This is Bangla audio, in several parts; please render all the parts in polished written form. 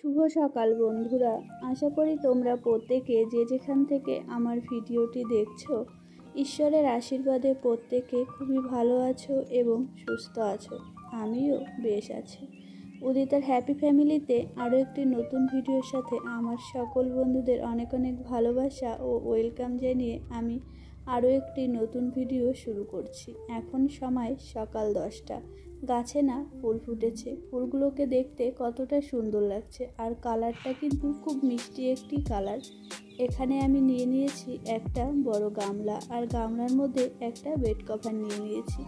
শুভ সকাল বন্ধুরা, আশা করি তোমরা প্রত্যেকে যে যেখান থেকে আমার ভিডিওটি দেখছো ঈশ্বরের আশীর্বাদে প্রত্যেকে খুবই ভালো আছো এবং সুস্থ আছো। আমিও বেশ আছি। উদিতার হ্যাপি ফ্যামিলিতে আরও একটি নতুন ভিডিওর সাথে আমার সকল বন্ধুদের অনেক অনেক ভালোবাসা ও ওয়েলকাম জানিয়ে আমি আরও একটি নতুন ভিডিও শুরু করছি। এখন সময় সকাল 10টা। গাছে না ফুল ফুটেছে, ফুলগুলোকে দেখতে কতটা সুন্দর লাগছে, আর কালারটা কিন্তু খুব মিষ্টি একটি কালার। এখানে আমি নিয়ে নিয়েছি একটা বড় গামলা, আর গামলার মধ্যে একটা বেড কভার নিয়ে নিয়েছি।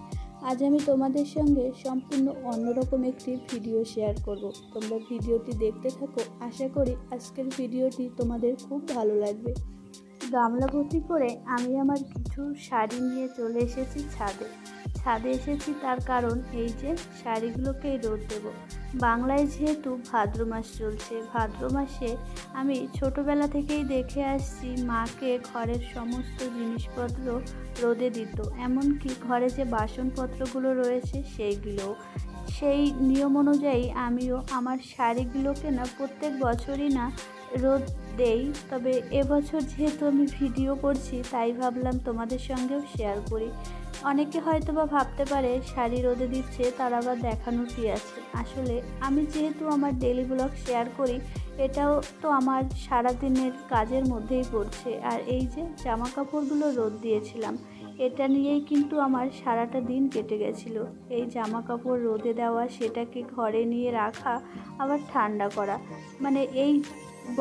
আজ আমি তোমাদের সঙ্গে সম্পূর্ণ অন্যরকম একটি ভিডিও শেয়ার করব। তোমরা ভিডিওটি দেখতে থাকো, আশা করি আজকের ভিডিওটি তোমাদের খুব ভালো লাগবে। গামলা ভর্তি করে আমি আমার কিছু শাড়ি নিয়ে চলে এসেছি ছাদে এসেছি তার কারণ এই যে শাড়িগুলোকে রোদ দেব। বাংলায় যেহেতু ভাদ্র মাস চলছে, ভাদ্র মাসে আমি ছোটোবেলা থেকেই দেখে আসছি মাকে ঘরের সমস্ত জিনিসপত্র রোদে দিত, এমনকি ঘরে যে বাসনপত্রগুলো রয়েছে সেইগুলোও। সেই নিয়ম অনুযায়ী আমিও আমার শাড়িগুলোকে না প্রত্যেক বছরই না রোদ দেই। তবে এবছর যেহেতু আমি ভিডিও করছি তাই ভাবলাম তোমাদের সঙ্গেও শেয়ার করি। অনেকে হয়তো বা ভাবতে পারে শাড়ি রোদে দিচ্ছে, তার আবার দেখানোর কি আছে। আসলে আমি যেহেতু আমার ডেলি ব্লগ শেয়ার করি, এটাও তো আমার সারাদিনের কাজের মধ্যেই পড়ছে। আর এই যে জামা কাপড়গুলো রোদ দিয়েছিলাম, এটা নিয়েই কিন্তু আমার সারাটা দিন কেটে গেছিলো। এই জামা কাপড় রোদে দেওয়া, সেটাকে ঘরে নিয়ে রাখা, আবার ঠান্ডা করা, মানে এই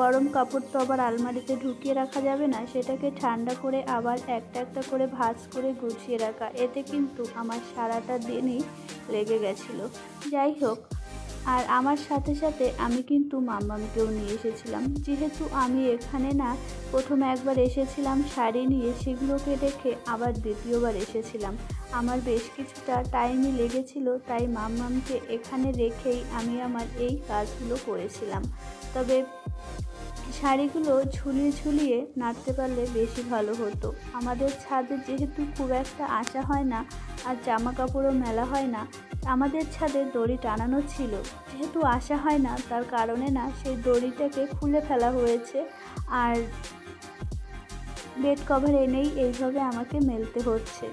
গরম কাপড় তো আবার আলমারিতে ঢুকিয়ে রাখা যাবে না, সেটাকে ঠান্ডা করে আবার একটা একটা করে ভাঁজ করে গুছিয়ে রাখা, এতে কিন্তু আমার সারাটা দিনই লেগে গেছিলো। যাই হোক, আর আমার সাথে সাথে আমি কিন্তু মাম্মামকেও নিয়ে এসেছিলাম। যেহেতু আমি এখানে না প্রথমে একবার এসেছিলাম শাড়ি নিয়ে, সেগুলোকে দেখে আবার দ্বিতীয়বার এসেছিলাম। আমার বেশ কিছুটা টাইমই লেগেছিল, তাই মাম্মামকে এখানে রেখেই আমি আমার এই কাজগুলো করেছিলাম। তবে শাড়িগুলো ঝুলিয়ে ঝুলিয়ে নাড়তে পারলে বেশি ভালো হতো। আমাদের ছাদে যেহেতু খুব একটা আসা হয় না, আর জামা কাপড়ও মেলা হয় না, আমাদের ছাদে দড়ি টানানো ছিল, যেহেতু আসা হয় না তার কারণে না সেই দড়িটাকে খুলে ফেলা হয়েছে, আর বেড কভার এনেই এইভাবে আমাকে মেলতে হচ্ছে।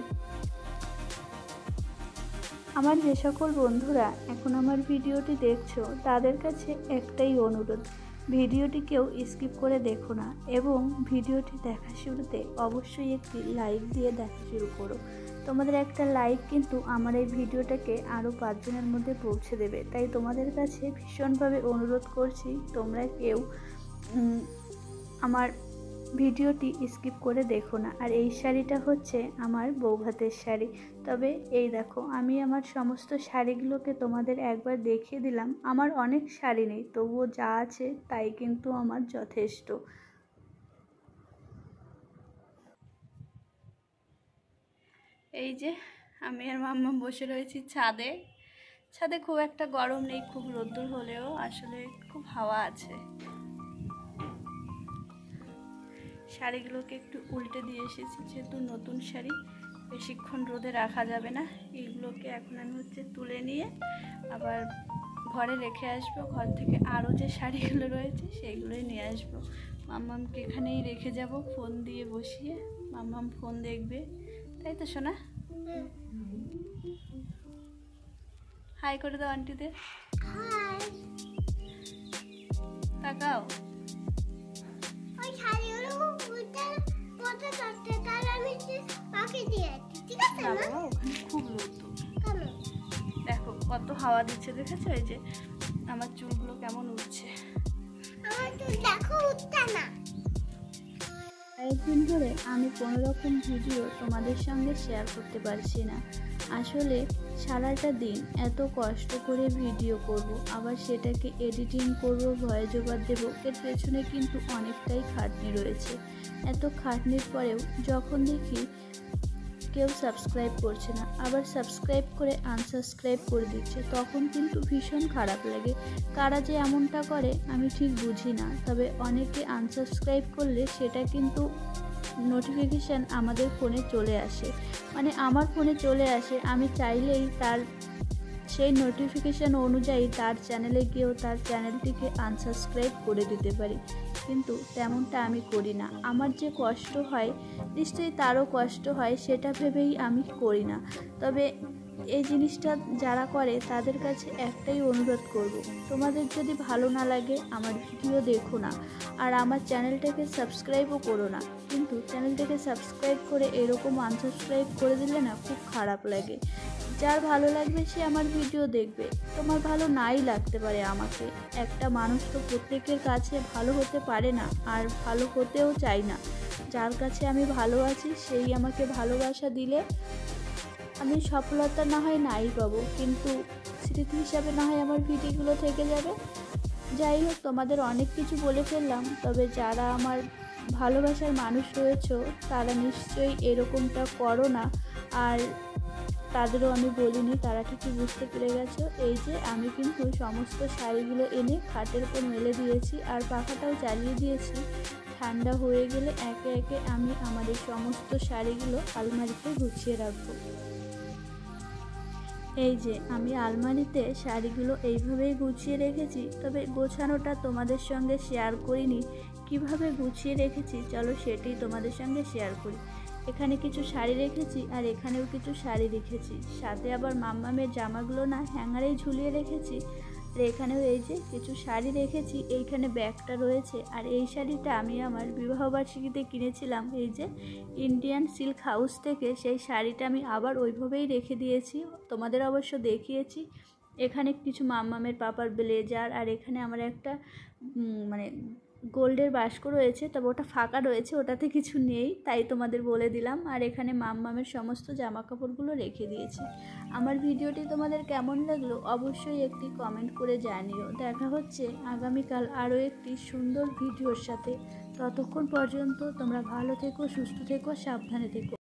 আমার যে সকল বন্ধুরা এখন আমার ভিডিওটি দেখছো তাদের কাছে একটাই অনুরোধ, ভিডিওটি কেউ স্কিপ করে দেখো না, এবং ভিডিওটি দেখার শুরুতে অবশ্যই একটি লাইক দিয়ে দেখা শুরু করো। তোমাদের একটা লাইক কিন্তু আমার এই ভিডিওটাকে আরও 5 জনের মধ্যে পৌঁছে দেবে। তাই তোমাদের কাছে ভীষণভাবে অনুরোধ করছি, তোমরা কেউ আমার ভিডিওটি স্কিপ করে দেখো না। আর এই শাড়িটা হচ্ছে আমার বৌভাতের শাড়ি। তবে এই দেখো, আমি আমার সমস্ত শাড়িগুলোকে তোমাদের একবার দেখিয়ে দিলাম। আমার অনেক শাড়ি নেই, তবুও যা আছে তাই কিন্তু আমার যথেষ্ট। এই যে আমি আর মাম্মা বসে রয়েছি ছাদে। ছাদে খুব একটা গরম নেই, খুব রোদ্দুর হলেও আসলে খুব হাওয়া আছে। শাড়িগুলোকে একটু উল্টে দিয়ে এসেছি, যেহেতু নতুন শাড়ি বেশিক্ষণ রোদে রাখা যাবে না। এইগুলোকে এখন আমি তুলে নিয়ে আবার ঘরে রেখে আসবো। ঘর থেকে আরও যে শাড়িগুলো রয়েছে সেইগুলোই নিয়ে আসবো। মাম্মামকে এখানেই রেখে যাব, ফোন দিয়ে বসিয়ে। মাম্মাম ফোন দেখবে, তাই তো শোনা? হাই করে দাও আন্টিদের, তাকাও। ওখানে খুব রোদ্দুর, দেখো কত হাওয়া দিচ্ছে, দেখেছো? এই যে আমার চুলগুলো কেমন উঠছে। কয়েকদিন ধরে আমি কোনো রকম ভিডিও তোমাদের সঙ্গে শেয়ার করতে পারছি না। আসলে সারাটা দিন এত কষ্ট করে ভিডিও করব, আবার সেটাকে এডিটিং করব, ভয়েস ওভার দেবো, এর পেছনে কিন্তু অনেকটাই খাটনি রয়েছে। এত খাটনির পরেও যখন দেখি কেউ সাবস্ক্রাইব করছে না, আবার সাবস্ক্রাইব করে আনসাবস্ক্রাইব করে দিচ্ছে, তখন কিন্তু ভীষণ খারাপ লাগে। কারা যে এমনটা করে আমি ঠিক বুঝি না। তবে অনেকে আনসাবস্ক্রাইব করলে সেটা কিন্তু নোটিফিকেশান আমাদের ফোনে চলে আসে, মানে আমার ফোনে চলে আসে। আমি চাইলেই তার সেই নোটিফিকেশান অনুযায়ী তার চ্যানেলে গিয়েও তার চ্যানেলটিকে আনসাবস্ক্রাইব করে দিতে পারি, কিন্তু তেমনটা আমি করি না। আমার যে কষ্ট হয় নিশ্চয়ই তারও কষ্ট হয়, সেটা ভেবেই আমি করি না। তবে এই জিনিসটা যারা করে তাদের কাছে একটাই অনুরোধ করব, তোমাদের যদি ভালো না লাগে আমার ভিডিও দেখো না, আর আমার চ্যানেলটাকে সাবস্ক্রাইবও করো না। কিন্তু চ্যানেলটাকে সাবস্ক্রাইব করে এরকম আনসাবস্ক্রাইব করে দিলে না খুব খারাপ লাগে। যার ভালো লাগবে সে আমার ভিডিও দেখবে, তোমার ভালো নাই লাগতে পারে আমাকে। একটা মানুষ তো প্রত্যেকের কাছে ভালো হতে পারে না, আর ভালো হতেও চাই না। যার কাছে আমি ভালো আছি সেই আমাকে ভালোবাসা দিলে আমি সফলতা না হয় নাই পাবো, কিন্তু স্মৃতি হিসাবে না হয় আমার ভিডিওগুলো থেকে যাবে। যাই হোক, তোমাদের অনেক কিছু বলে ফেললাম, তবে যারা আমার ভালোবাসার মানুষ রয়েছে তারা নিশ্চয়ই এরকমটা করো না। আর তাদেরও আমি বলিনি, তারা ঠিকই বুঝতে পেরে গেছো। এই যে আমি কিন্তু সমস্ত শাড়িগুলো এনে খাটের উপর মেলে দিয়েছি, আর পাখাটাও চালিয়ে দিয়েছি। ঠান্ডা হয়ে গেলে একে একে আমি আমার এই সমস্ত শাড়িগুলো আলমারিতে গুছিয়ে রাখবো। এই যে আমি আলমারিতে শাড়িগুলো এইভাবেই গুছিয়ে রেখেছি, তবে গোছানোটা তোমাদের সঙ্গে শেয়ার করিনি। কিভাবে গুছিয়ে রেখেছি চলো সেটাই তোমাদের সঙ্গে শেয়ার করি। এখানে কিছু শাড়ি রেখেছি, আর এখানেও কিছু শাড়ি রেখেছি, সাথে আবার মাম্মামের জামাগুলো না হ্যাঙ্গারেই ঝুলিয়ে রেখেছি। আর এখানেও এই যে কিছু শাড়ি রেখেছি, এইখানে ব্যাগটা রয়েছে। আর এই শাড়িটা আমি আমার বিবাহবার্ষিকীতে কিনেছিলাম এই যে ইন্ডিয়ান সিল্ক হাউস থেকে। সেই শাড়িটা আমি আবার ওইভাবেই রেখে দিয়েছি, তোমাদের অবশ্য দেখিয়েছি। এখানে কিছু মাম্মামের পাপার ব্লেজার, আর এখানে আমার একটা মানে গোল্ডের বাস্ক রয়েছে, তবে ওটা ফাঁকা রয়েছে, ওটাতে কিছু নেই, তাই তোমাদের বলে দিলাম। আর এখানে মাম্মামের সমস্ত জামা কাপড়গুলো রেখে দিয়েছি। আমার ভিডিওটি তোমাদের কেমন লাগলো অবশ্যই একটি কমেন্ট করে জানিও। দেখা হচ্ছে আগামীকাল আরও একটি সুন্দর ভিডিওর সাথে। ততক্ষণ পর্যন্ত তোমরা ভালো থেকো, সুস্থ থেকো, সাবধানে থেকো।